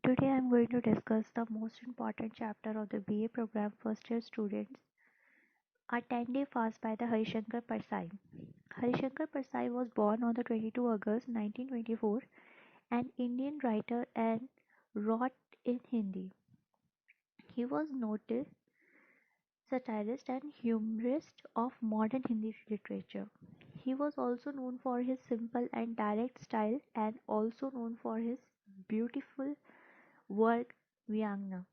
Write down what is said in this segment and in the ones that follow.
Today I'm going to discuss the most important chapter of the BA program first year students, a 10-day fast by the Harishankar Persai. Harishankar Persai was born on the 22 August 1924, an Indian writer and wrote in Hindi. He was noted satirist and humorist of modern Hindi literature. He was also known for his simple and direct style and also known for his beautiful work Vyangna.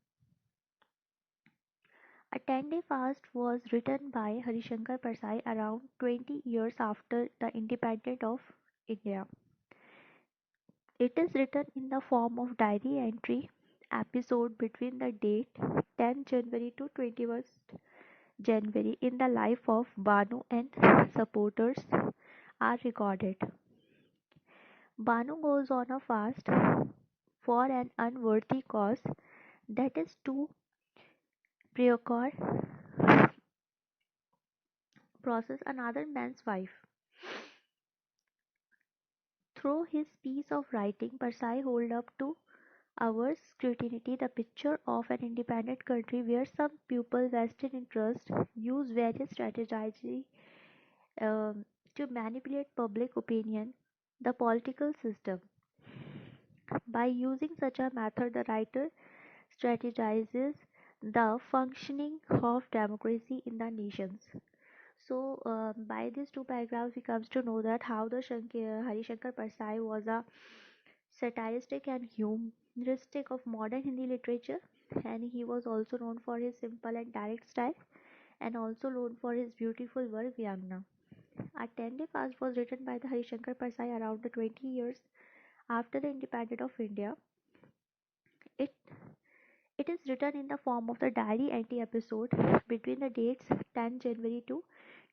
A 10-day fast was written by Harishankar Persai around 20 years after the independence of India. It is written in the form of diary entry episode between the date 10 January to 21st January in the life of Banu and supporters are recorded. Banu goes on a fast for an unworthy cause, that is to procure process another man's wife. Through his piece of writing, Persai hold up to our scrutiny the picture of an independent country where some people vested interest use various strategies um, to manipulate public opinion, the political system. By using such a method, the writer strategizes the functioning of democracy in the nations. So, by these two paragraphs, we comes to know that how the Harishankar Persai was a satiristic and humoristic of modern Hindi literature, and he was also known for his simple and direct style, and also known for his beautiful work Vyangna. A 10-day fast was written by the Harishankar Persai around the 20 years after the independence of India. It it is written in the form of the diary entry episode between the dates 10 January to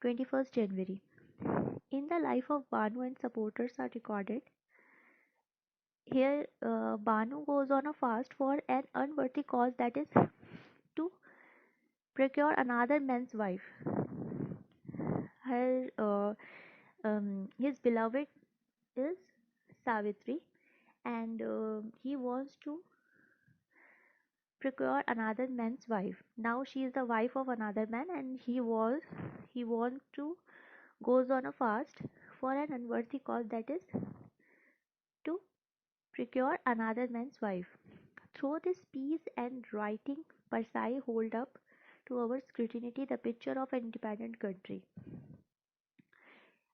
21st January. In the life of Banu and supporters are recorded. Here, Banu goes on a fast for an unworthy cause, that is to procure another man's wife. His beloved is Savitri, and he wants to procure another man's wife. Now she is the wife of another man, and he wants to goes on a fast for an unworthy cause, that is to procure another man's wife. Through this piece and writing, Persai hold up to our scrutiny the picture of an independent country,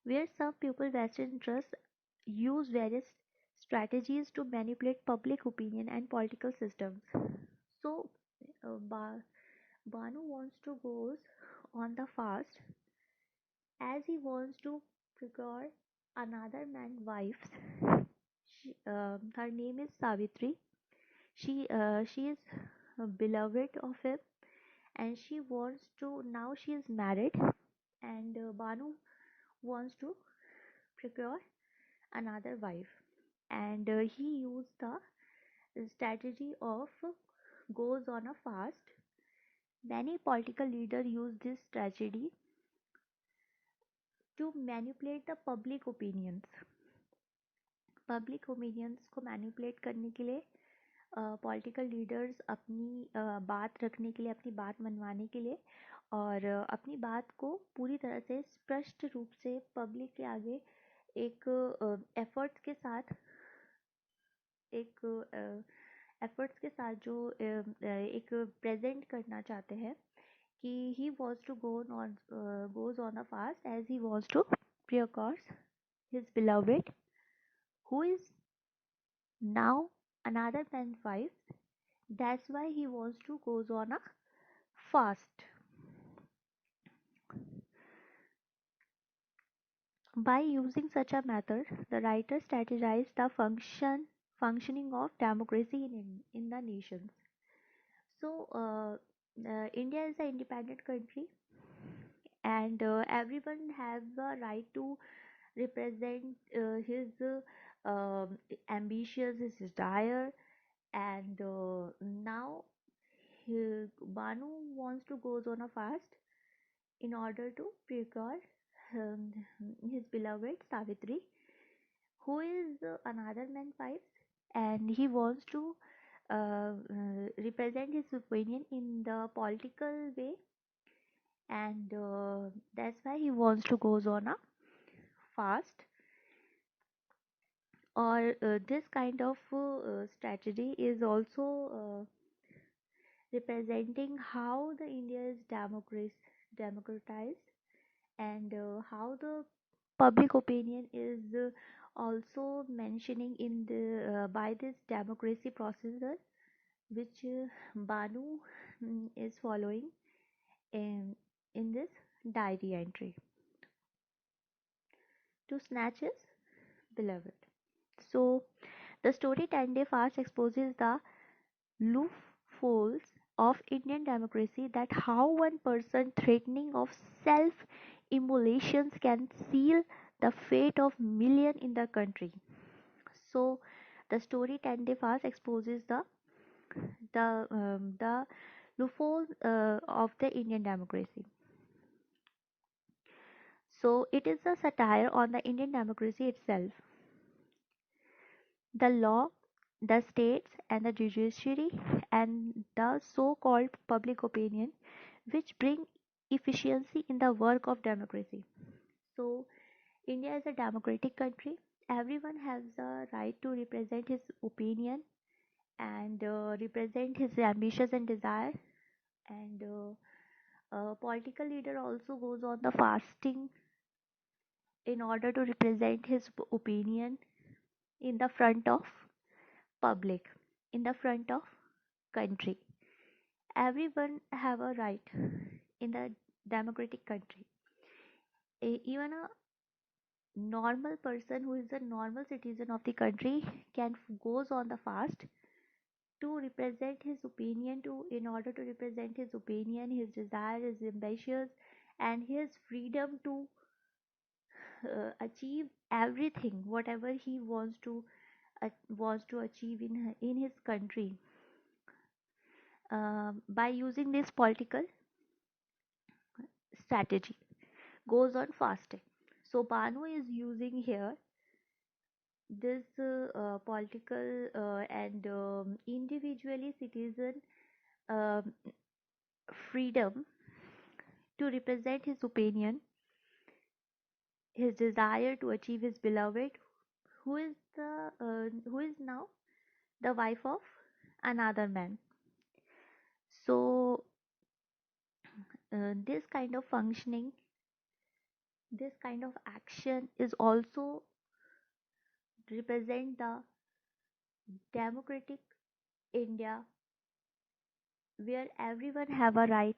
where some people vested interest use various strategies to manipulate public opinion and political systems. So, Banu wants to goes on the fast as he wants to procure another man's wife. Her name is Savitri. She is beloved of him, and she wants to now she is married, and Banu wants to procure another wife, and he used the strategy of goes on a fast. Many political leaders use this strategy to manipulate the public opinions को manipulate करने के लिए political leaders अपनी बात रखने के लिए, अपनी बात मनवाने के लिए, और अपनी बात को पूरी तरह से स्पष्ट रूप से पब्लिक के आगे एक एफर्ट्स के साथ एक जो एक प्रेजेंट करना चाहते हैं कि he was to goes on a fast as he wants to procure his beloved who is now another man's wife. That's why he wants to goes on a fast. By using such a method, the writer strategized the functioning of democracy in the nations. So, India is an independent country, and everyone has the right to represent his ambitions, his desire, and now Banu wants to goes on a fast in order to procure um, his beloved Savitri, who is another man's wife, and he wants to represent his opinion in the political way, and that's why he wants to goes on a fast. Or this kind of strategy is also representing how the India is democratized, and how the public opinion is also mentioning in the by this democracy procedure which Banu is following in this diary entry to snatch his beloved. So the story 10 Day Fast exposes the loopholes of Indian democracy, that how one person threatening of self immolations can seal the fate of millions in the country. So the story 10 Day Fast exposes the loopholes of the Indian democracy. So it is a satire on the Indian democracy itself. The law, the states, and the judiciary, and the so-called public opinion, which bring efficiency in the work of democracy. So India is a democratic country. Everyone has the right to represent his opinion and represent his ambitions and desire. And a political leader also goes on the fasting in order to represent his opinion in the front of public, in the front of country. Everyone have a right in the democratic country. Even a normal person who is a normal citizen of the country can goes on the fast to represent his opinion, to in order to represent his opinion, his desire, his ambitions, and his freedom to achieve everything whatever he wants to achieve in his country, by using this political strategy, goes on fasting. So Banu is using here this political and individually citizen um, freedom to represent his opinion, his desire to achieve his beloved, who is now the wife of another man. So this kind of functioning, this kind of action is also represent the democratic India, where everyone have a right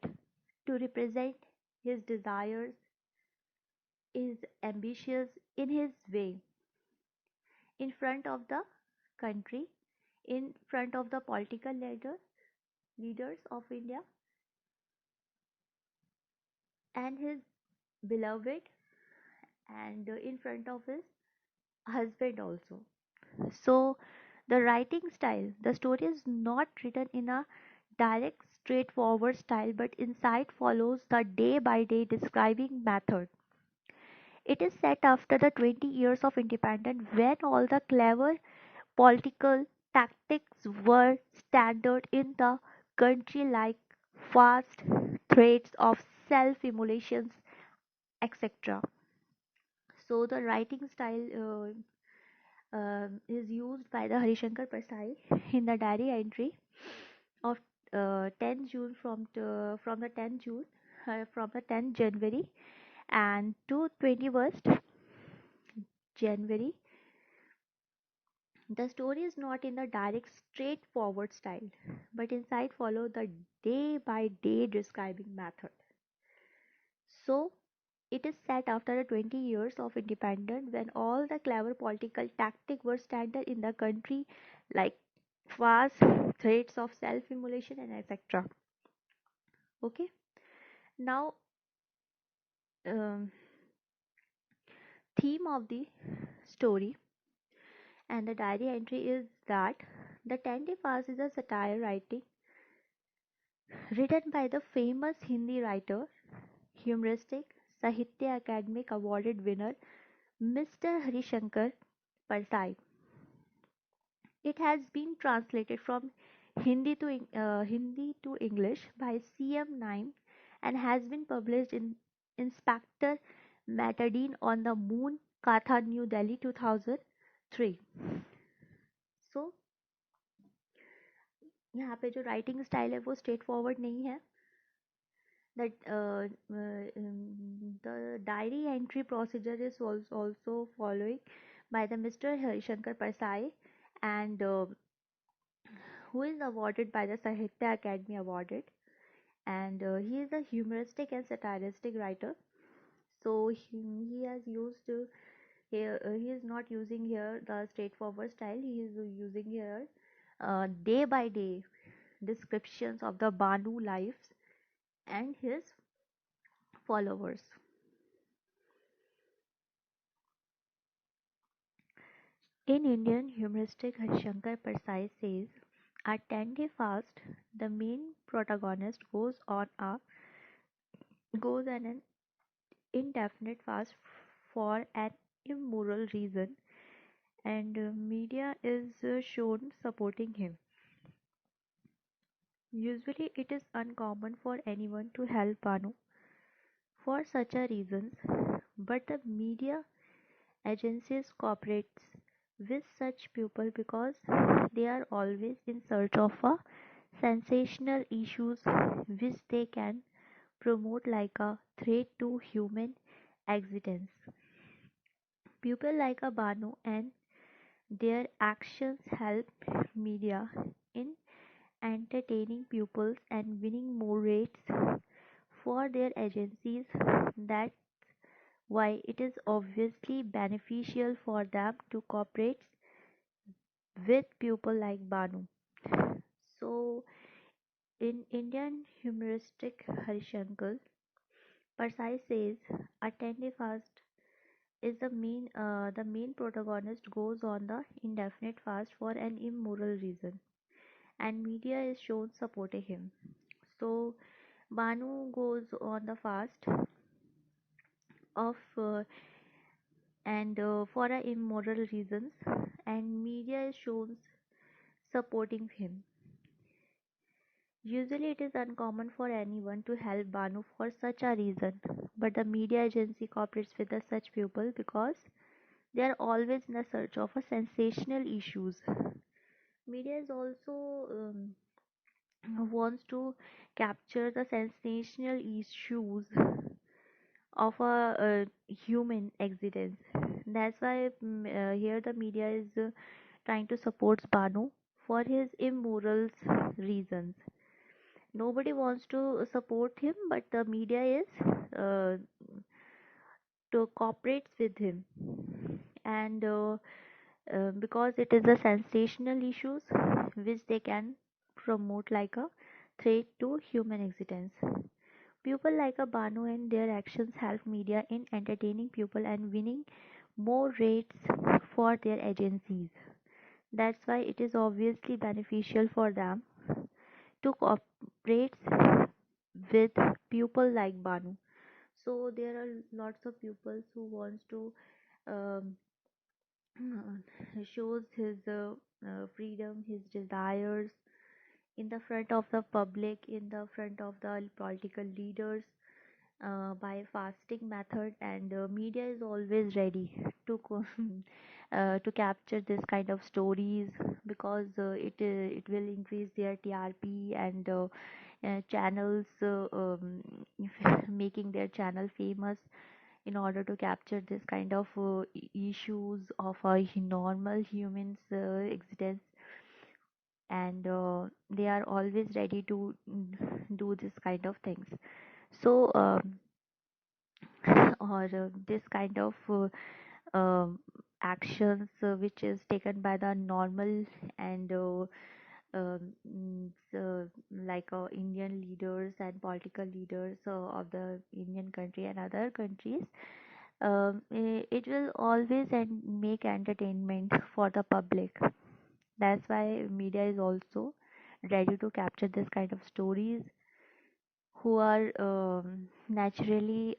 to represent his desires, his ambitions in his way, in front of the country, in front of the political leaders of India, and his beloved, and in front of his husband also. So the writing style, the story is not written in a direct straightforward style, but inside follows the day by day describing method. It is set after the 20 years of independence, when all the clever political tactics were standard in the country, like fast threats of self-immolations, etc. So the writing style is used by the Harishankar Persai in the diary entry of 10 June, from the 10 June, from the 10th January and to 21st January. The story is not in the direct straightforward style, but inside follow the day by day describing method. So it is set after the 20 years of independence, when all the clever political tactics were standard in the country, like fast threats of self-immolation and etc. Okay, now um, theme of the story and the diary entry is that the 10 Day Fast is a satire writing written by the famous Hindi writer, humoristic, Sahitya Academic Awarded winner Mr. Harishankar Persai. It has been translated from Hindi to English by CM Naim and has been published in Inspector Metadine on the Moon, Katha, New Delhi 2003. So यहाँ पे जो writing style है वो straight forward नहीं है. That the diary entry procedure is also following by the Mr. Harishankar Persai, and who is awarded by the Sahitya Academy awarded, and he is a humoristic and satiristic writer. So he has used here he is not using here the straightforward style. He is using here day by day descriptions of the Banu lives and his followers. In Indian humoristic, Harishankar Persai says, at 10-day fast, the main protagonist goes on an indefinite fast for an immoral reason, and media is shown supporting him. Usually, it is uncommon for anyone to help Banu for such a reasons, but the media agencies cooperates with such people because they are always in search of a sensational issues which they can promote like a threat to human existence. People like a Banu and their actions help media in entertaining pupils and winning more rates for their agencies. That's why it is obviously beneficial for them to cooperate with people like Banu. So, in Indian humoristic Harishankar, Persai says a 10-day fast is the main protagonist goes on the indefinite fast for an immoral reason, and media is shown supporting him. So Banu goes on the fast of and for a immoral reasons, and media is shown supporting him. Usually, it is uncommon for anyone to help Banu for such a reason, but the media agency cooperates with the such people because they are always in the search of a sensational issues. Media is also wants to capture the sensational issues of a human existence. That's why here the media is trying to support Banu for his immorals reasons. Nobody wants to support him, but the media is to cooperate with him, and because it is a sensational issues which they can promote like a threat to human existence. People like a Banu and their actions help media in entertaining people and winning more rates for their agencies. That's why it is obviously beneficial for them to cooperate with people like Banu. So there are lots of pupils who wants to um, shows his freedom, his desires in the front of the public, in the front of the political leaders by fasting method, and media is always ready to to capture this kind of stories because it will increase their TRP and channels making their channel famous in order to capture this kind of issues of a normal human's existence, and they are always ready to do this kind of things. So or this kind of actions which is taken by the normal and so like Indian leaders and political leaders of the Indian country and other countries, it will always make entertainment for the public. That's why media is also ready to capture this kind of stories who are naturally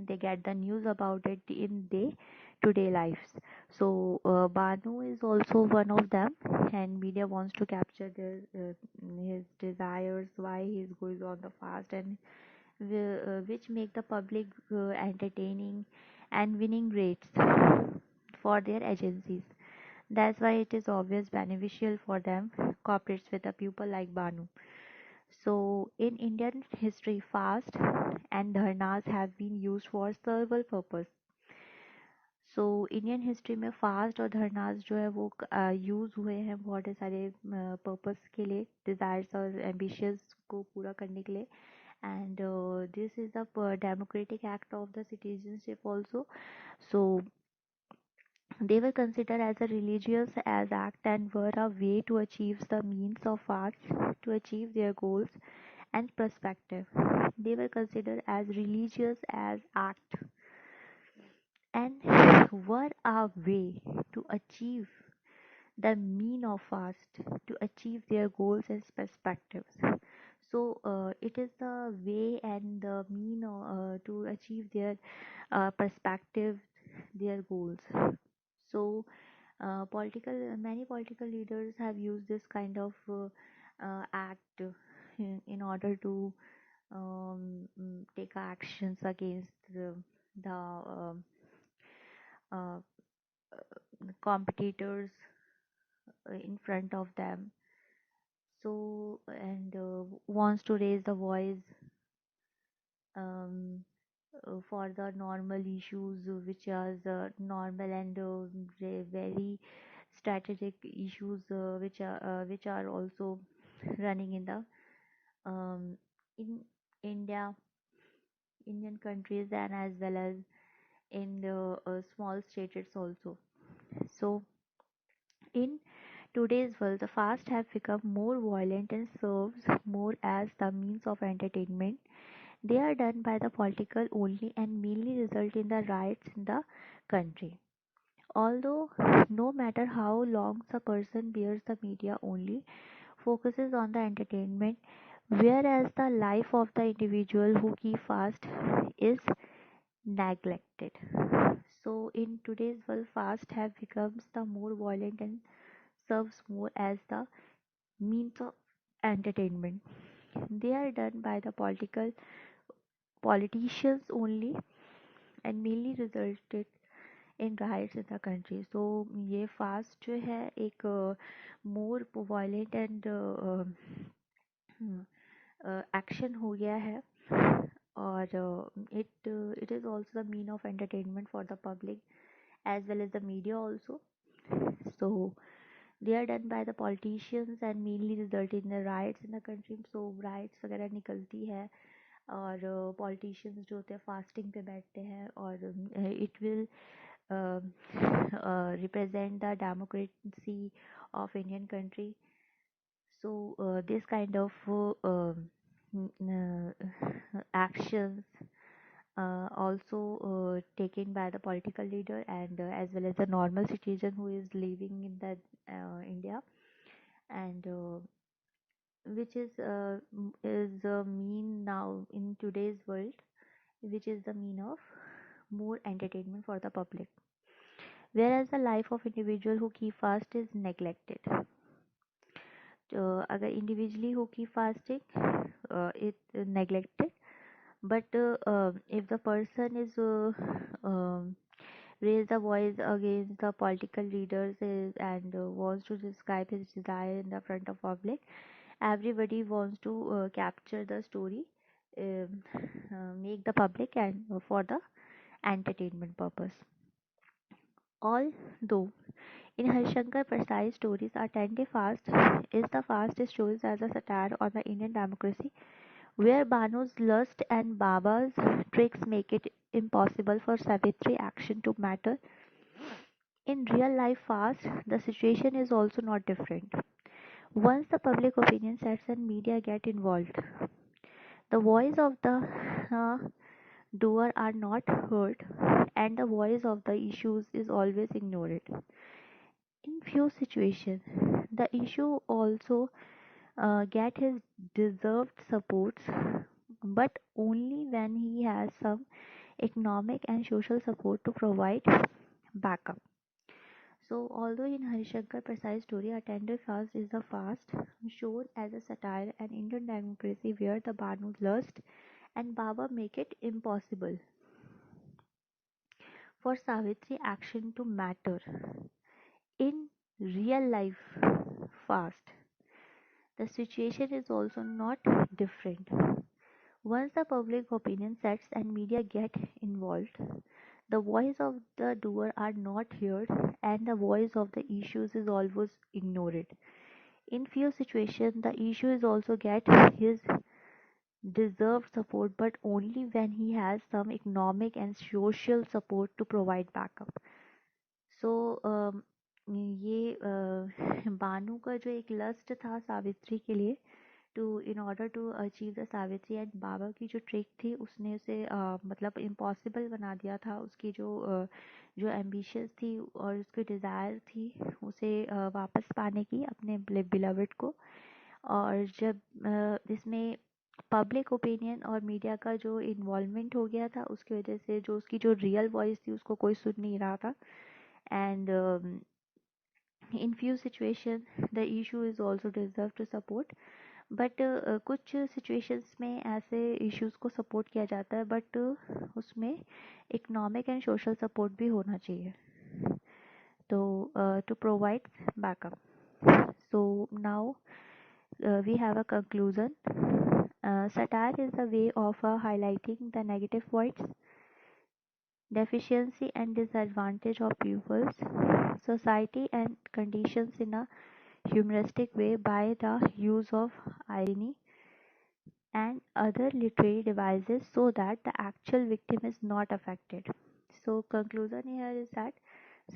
they get the news about it in day to day lives. Banu is also one of them, and media wants to capture his desires, why he's going on the fast, and which make the public entertaining and winning rates for their agencies. That's why it is always beneficial for them, corporates with a pupil like Banu. So, in Indian history, fast and dharnas have been used for several purpose. So Indian history में fast और धरनास जो है वो use हुए हैं बहुत सारे purpose के लिए, डिज़ायर्स और एम्बिशंस को पूरा करने के लिए. And this is the democratic act of the citizenship also. So they were considered as a religious as act and were a way to achieve the means of fast to achieve their goals and perspective. They were considered as religious as act and were a way to achieve the mean of fast to achieve their goals and perspectives. So it is the way and the mean to achieve their perspective, their goals. So political many political leaders have used this kind of act in order to take actions against the uh, competitors in front of them. So and wants to raise the voice um, for the normal issues which are normal and very strategic issues which are also running in the in India, Indian countries, and as well as in the small states also. So in today's world, the fast have become more violent and serves more as the means of entertainment. They are done by the political only and mainly result in the riots in the country. Although no matter how long the person bears the media only focuses on the entertainment, whereas the life of the individual who keep fast is neglected. So in today's world, fast have becomes the more violent and serves more as the means of entertainment. They are done by the politicians only and mainly resulted in riots in the country. So ये fast जो है एक more violent and action हो गया है और it is also the mean of entertainment for the public as well as the media also. So they are done by the politicians and mainly result in the riots in the country. So riots वगैरह निकलती है और politicians जो होते हैं fasting पे बैठते हैं और it will represent the democracy of Indian country. So this kind of actions also taken by the political leader and as well as the normal citizen who is living in the India and which is mean now in today's world, which is the mean of more entertainment for the public, whereas the life of individual who keep fast is neglected. अगर individually who keep fasting it neglected, but if the person is raise the voice against the political leaders and wants to describe his desire in the front of public, everybody wants to capture the story, um, make the public and for the entertainment purpose. Although in Harishankar Persai's stories, A 10-Day Fast is the fast is chosen as a satire on the Indian democracy, where Banu's lust and Baba's tricks make it impossible for Savitri action to matter. In real life fast, the situation is also not different. Once the public opinion sets and media get involved, the voice of the doer are not heard and the voice of the issues is always ignored. In few situations, the issue also get his deserved supports, but only when he has some economic and social support to provide backup. So, although in Harishankar Persai's story, a tender fast is the fast shown as a satire and Indian democracy where the Banu's lust and Baba make it impossible for Savitri action to matter. In real life fast, the situation is also not different. Once the public opinion sets and media get involved, the voice of the doer are not heard and the voice of the issues is always ignored. In few situations, the issues also get his deserved support, but only when he has some economic and social support to provide backup. सो ये बानू का जो एक lust था सावित्री के लिए to in order to achieve the Savitri and Baba की जो trick थी उसने उसे मतलब इम्पॉसिबल बना दिया था उसकी जो एम्बिशंस थी और उसकी डिज़ायर थी उसे वापस पाने की अपने बिलवड को। और जब इसमें पब्लिक ओपिनियन और मीडिया का जो इन्वॉल्वमेंट हो गया था उसकी वजह से जो उसकी जो रियल वॉइस थी उसको कोई सुन नहीं रहा था। And in few situations the issue is also deserve to support, but कुछ situations में ऐसे issues को support किया जाता है, but उसमें economic and social support भी होना चाहिए तो to provide backup. So now we have a conclusion. Satire is a way of highlighting the negative points, deficiency and disadvantage of pupils, society and conditions in a humoristic way by the use of irony and other literary devices so that the actual victim is not affected. So conclusion here is that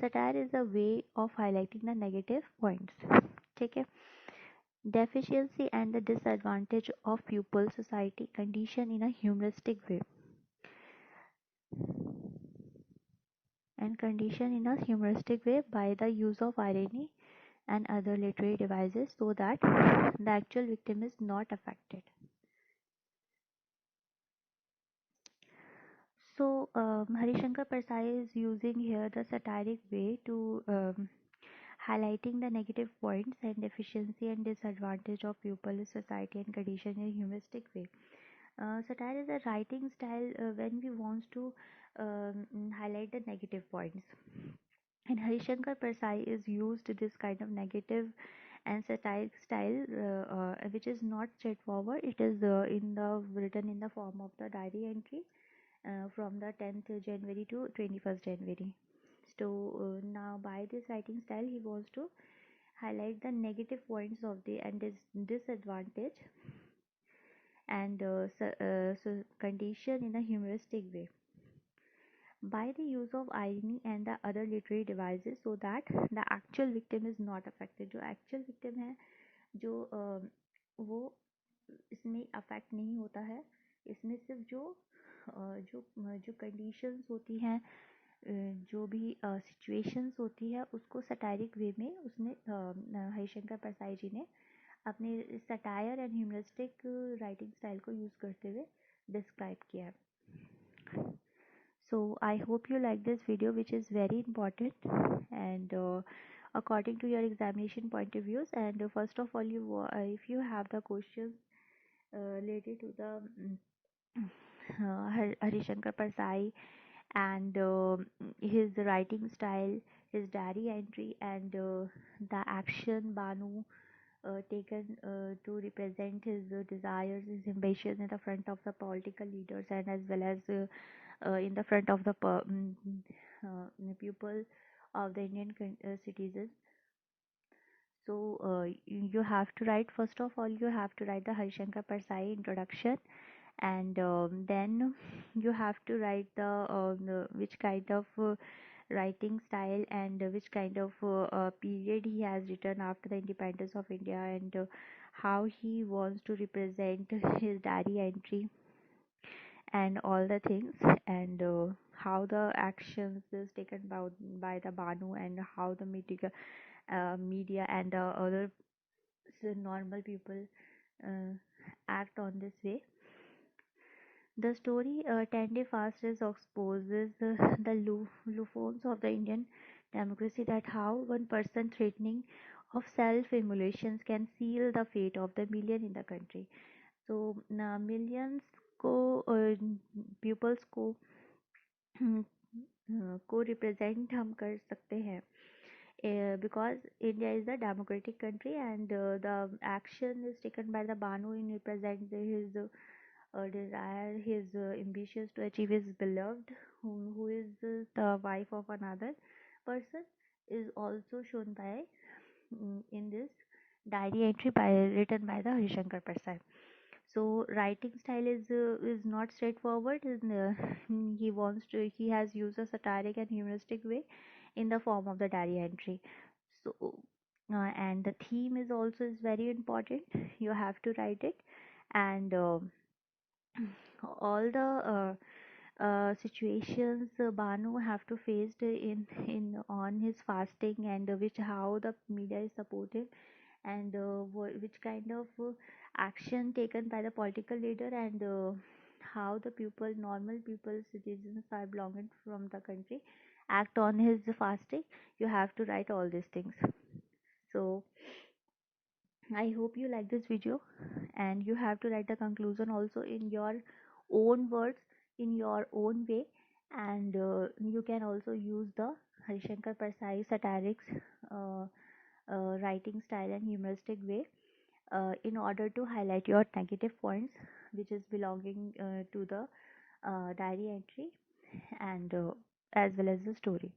satire is a way of highlighting the negative points. ठीक है, deficiency and the disadvantage of pupil society condition in a humoristic way and condition in a humoristic way by the use of irony and other literary devices so that the actual victim is not affected. So, Harishankar Persai is using here the satiric way to highlighting the negative points and deficiency and disadvantage of pupil, society, and condition in a humoristic way. Satire is a writing style when we want to highlight the negative points. And Harishankar Persai is used this kind of negative and satiric style, which is not straightforward. It is in the written in the form of the diary entry from the 10th January to 21st January. So now by this writing style, he wants to highlight the negative points of the and disadvantage and so condition in a humoristic way by the use of irony and the other literary devices so that the actual victim is not affected. जो actual victim है जो वो इसमें affect नहीं होता है, इसमें सिर्फ जो कंडीशंस होती हैं, जो भी सिचुएशंस होती है उसको सटायरिक वे में उसने हरिशंकर परसाई जी ने अपने सटायर एंड ह्यूमरिस्टिक राइटिंग स्टाइल को यूज़ करते हुए डिस्क्राइब किया है. So I hope you like this video, which is very important and according to your examination point of views. And first of all, if you have the questions related to the Harishankar Persai and his writing style, his diary entry, and the action Banu taken to represent his desires, his ambitions in the front of the political leaders and as well as in the front of the people of the Indian citizens. So you have to write, first of all you have to write the Harishankar Persai introduction, and then you have to write the which kind of writing style and which kind of period he has written after the independence of India, and how he wants to represent his diary entry and all the things, and how the actions is taken by the Banu and how the media and the other normal people uh, act on this way. The story 10 Day Fast is exposes the loopholes of the Indian Democracy, that how one person threatening of self-emulations can seal the fate of the million in the country. So millions को pupils को को represent हम कर सकते हैं, because India is a democratic country, and the action is taken by the Banu in represent his desire, his ambitions to achieve his beloved, who is the wife of another person, is also shown by in this diary entry by written by the Harishankar Prasad. So writing style is not straightforward. He has used a satiric and humoristic way in the form of the diary entry. So and the theme is also is very important. You have to write it, and all the situations Banu have to face in on his fasting, and which how the media is supportive, and which kind of action taken by the political leader, and how the people, normal people, citizens are belonging from the country act on his fasting. You have to write all these things. So I hope you like this video, and you have to write the conclusion also in your own words, in your own way, and you can also use the Harishankar Persai satirics uh, writing style and humoristic way in order to highlight your negative points, which is belonging to the diary entry, and as well as the story.